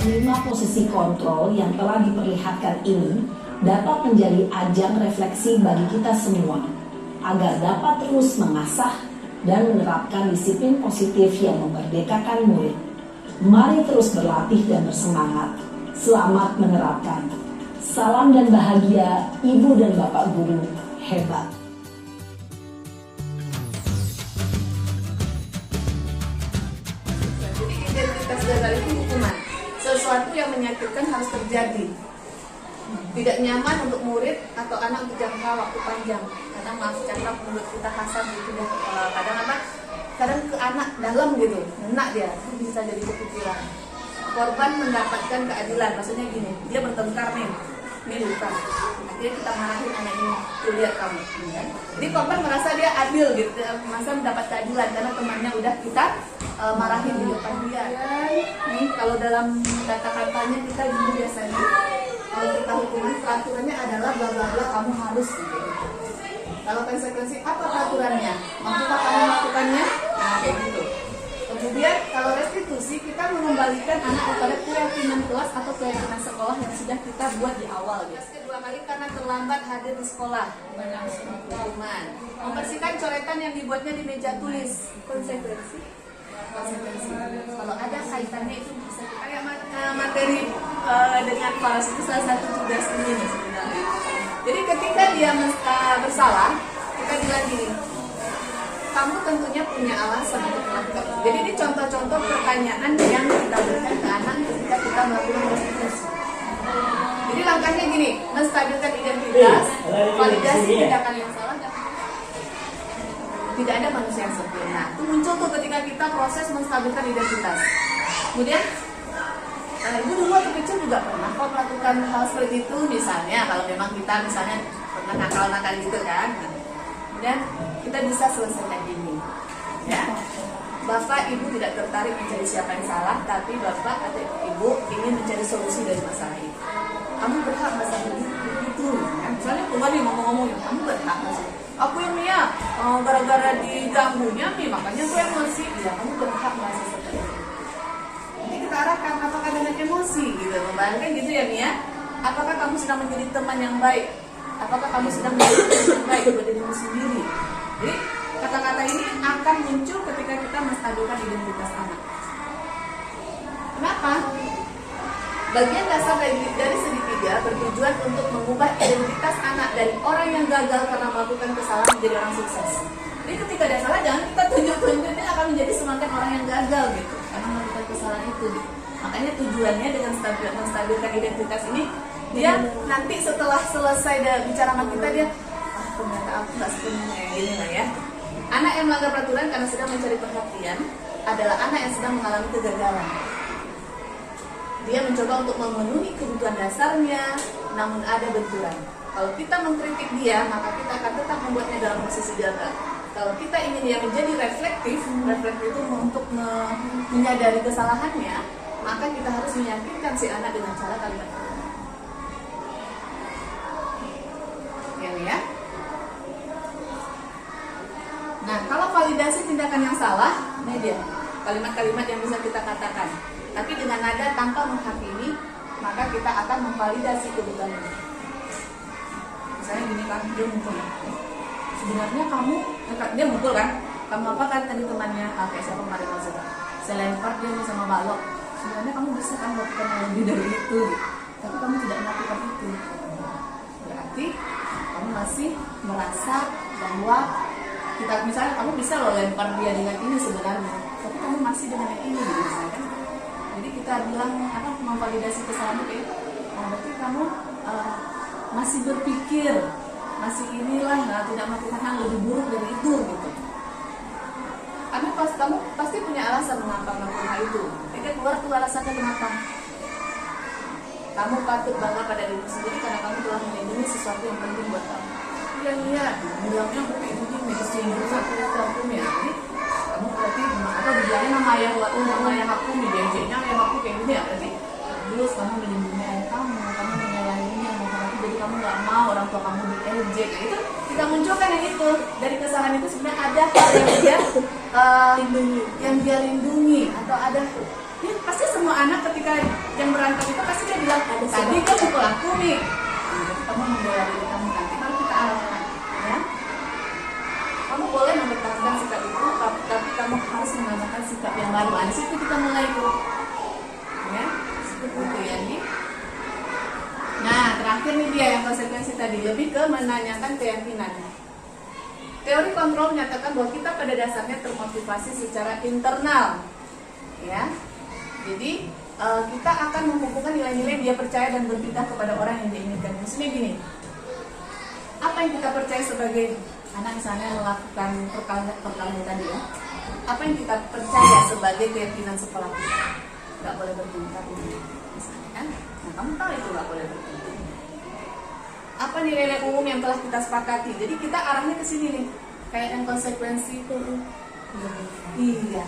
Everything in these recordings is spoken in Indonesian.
5 posisi kontrol yang telah diperlihatkan ini dapat menjadi ajang refleksi bagi kita semua agar dapat terus mengasah dan menerapkan disiplin positif yang memerdekakan murid. Mari terus berlatih dan bersemangat. Selamat menerapkan. Salam dan bahagia Ibu dan Bapak Guru hebat. Jadi identitas gagal itu hukuman. Sesuatu yang menyakitkan harus terjadi. Tidak nyaman untuk murid atau anak untuk jangka waktu panjang. Kadang maaf cakap menurut kita kasar gitu ya. Kadang ke anak dalam gitu, enak dia, itu bisa jadi kepikiran. Korban mendapatkan keadilan, maksudnya gini, dia bertengkar nih luka. Akhirnya kita marahin anak ini, tuh lihat kamu. Jadi korban merasa dia adil gitu, merasa mendapat keadilan karena temannya udah kita marahin di depan dia. Nih kalau dalam kata-katanya kita gini biasanya, kalau kita hukuman peraturannya adalah bla bla bla kamu harus gitu. Kalau konsekuensi apa peraturannya? Mampukah kamu melakukannya? Nah kayak gitu. Kemudian kalau restitusi kita mengembalikan anak kepada keyakinan kelas atau keyakinan sekolah yang sudah kita buat di awal guys. Kedua kali karena terlambat hadir di sekolah, hukuman. Membersihkan coretan yang dibuatnya di meja tulis, konsekuensi. Kalau ada kaitannya itu bisa kita kayak materi dengan falas itu salah satu tugas ini nih sebenarnya. Jadi ketika dia bersalah, kita bilang gini, kamu tentunya punya alasan untuk melakukan. Jadi ini contoh-contoh pertanyaan yang kita berikan ke anak ketika kita melakukan restitusi. Jadi langkahnya gini, menstabilkan identitas, validasi tindakan yang salah, dan tidak ada manusia yang sempurna. Itu muncul tuh ketika kita proses menstabilkan identitas. Kemudian ibu dulu waktu kecil juga pernah kok melakukan hal seperti itu, misalnya kalau memang kita misalnya pernah nakal-nakal gitu kan. Kemudian kita bisa selesaikan ini, ya. Bapak ibu tidak tertarik mencari siapa yang salah, tapi bapak atau ibu ingin mencari solusi dari masalah itu. Kamu berhak merasa begitu, ya. Misalnya keluar nih ngomong-ngomong, kamu berhak merasa. Aku yang Mia, gara-gara diganggunya nih, makanya aku emosi. Ya, kamu berhak merasa seperti itu. Jadi kita arahkan apakah dengan emosi gitu, membayangkan gitu ya Mia. Apakah kamu sedang menjadi teman yang baik? Apakah kamu sedang menjadi teman yang baik buat dirimu sendiri? Jadi kata-kata ini akan muncul ketika kita menstabilkan identitas anak. Kenapa? Bagian dasar dari segitiga bertujuan untuk mengubah identitas anak dari orang yang gagal karena melakukan kesalahan menjadi orang sukses. Jadi ketika dia salah, jangan kita tunjuk-tunjuk, dia akan menjadi semakin orang yang gagal gitu karena melakukan kesalahan itu. Makanya tujuannya dengan menstabilkan identitas ini, dia nanti setelah selesai bicara sama kita, dia ternyata aku nggak sepenuhnya yang gini lah ya. Anak yang melanggar peraturan karena sedang mencari perhatian adalah anak yang sedang mengalami kegagalan. Dia mencoba untuk memenuhi kebutuhan dasarnya, namun ada benturan. Kalau kita mengkritik dia, maka kita akan tetap membuatnya dalam posisi gagal. Kalau kita ingin dia menjadi reflektif itu untuk menyadari kesalahannya, maka kita harus meyakinkan si anak dengan cara kalimat ya. Nah, kalau validasi tindakan yang salah, ini dia kalimat-kalimat yang bisa kita katakan. Tapi dengan nada tanpa menghakimi, maka kita akan memvalidasi kebutuhan ini. Misalnya gini kan, dia mukul. Sebenarnya kamu, dia mukul kan? Kamu apa kan tadi temannya? Kayak siapa kemarin maksudnya? Saya lempar dia sama balok. Sebenarnya kamu bisa kan melakukan yang lebih dari itu, tapi kamu tidak melakukan itu. Berarti kamu masih merasa bahwa kita, misalnya kamu bisa loh lempar dia dengan ini sebenarnya, tapi kamu masih dengan yang ini gitu misalnya. Jadi kita bilang apa, memvalidasi kesalahan itu, berarti kamu masih berpikir, masih inilah tidak melakukan hal lebih buruk dari itu gitu. Karena kamu pasti punya alasan mengapa melakukan hal itu. Jadi keluar tuh alasannya kenapa. Kamu patut bangga pada diri sendiri karena kamu telah melindungi sesuatu yang penting buat kamu. Iya, bilangnya aku kayak begini, kesinggung satu hukum ya. Jadi kamu berarti atau bilangnya nama ayah aku, dijanjinya ayah aku kayak gini ya. Berarti terus kamu melindungi ayah kamu menyayanginya, jadi kamu nggak mau orang tua kamu diejek. Itu kita munculkan yang itu dari kesalahan itu sebenarnya ada hal yang dia lindungi atau ada. Ya, pasti semua anak ketika yang berantem itu pasti dia bilang, tadi dia pukul aku nih. Nah, jadi kamu membela diri kamu, nanti kalau kita arahkan, ya. Kamu boleh mempertahankan sikap itu, tapi kamu harus menambahkan sikap yang baru. Di situ kita mulai tuh, ya, seperti itu ya nih. Nah, terakhir nih dia yang konsekuensi tadi, lebih ke menanyakan keyakinan. Teori kontrol menyatakan bahwa kita pada dasarnya termotivasi secara internal, ya. Jadi kita akan mengumpulkan nilai-nilai dia percaya dan berpindah kepada orang yang diinginkan. Maksudnya gini, apa yang kita percaya sebagai anak misalnya melakukan perkalian tadi ya, apa yang kita percaya sebagai keyakinan sekolah kita, nggak boleh bertingkat ini, misalnya kan? Nah, kamu tahu itu nggak boleh bertingkat. Apa nilai-nilai umum yang telah kita sepakati? Jadi kita arahnya ke sini nih, kayak yang konsekuensi itu. Iya,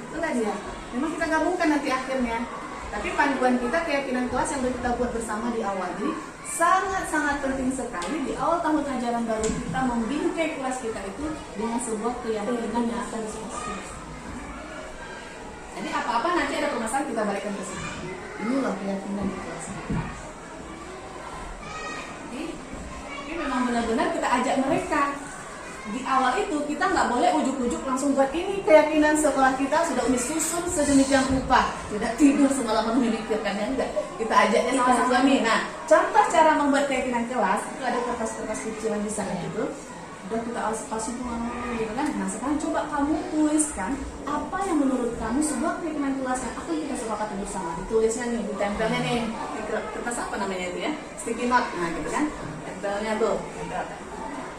itulah dia. Memang kita gabungkan nanti akhirnya. Tapi panduan kita keyakinan kelas yang kita buat bersama di awal. Jadi sangat-sangat penting sekali di awal tahun ajaran baru kita membingkai kelas kita itu dengan sebuah keyakinan yang akan disebut. Jadi apa-apa nanti ada permasalahan kita balikkan ke sini. Inilah keyakinan di kelas kita. Jadi ini memang benar-benar kita ajak mereka. Di awal itu kita nggak boleh ujuk-ujuk langsung buat ini keyakinan sekolah kita sudah disusun sedemikian rupa, tidak tidur semalaman memikirkannya, enggak. Kita ajaknya sama-sama nih. Nah, contoh cara membuat keyakinan kelas itu ada kertas-kertas kecilan di sana itu. Udah kita kasih gitu kan. Nah, sekarang coba kamu tuliskan apa yang menurut kamu sebuah keyakinan kelas yang akan kita sepakati bersama. Ditulisnya nih, ditempelnya nih. Kertas apa namanya itu ya? Sticky note. Nah, gitu kan. Tempelnya tuh.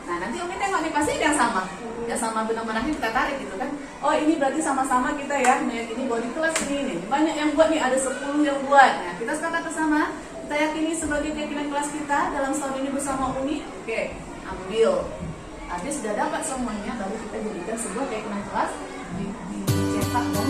Nah, nanti Umi tengok nih pasti yang sama. Yang sama benang-benangnya kita tarik gitu kan. Oh, ini berarti sama-sama kita ya meyakini bahwa di kelas ini banyak yang buat nih, ada 10 yang buat. Nah, kita sepakat bersama, kita yakini sebagai keyakinan kelas kita dalam setahun ini bersama Umi. Oke, ambil. Habis sudah dapat semuanya, baru kita jadikan sebuah keyakinan kelas dicetak dan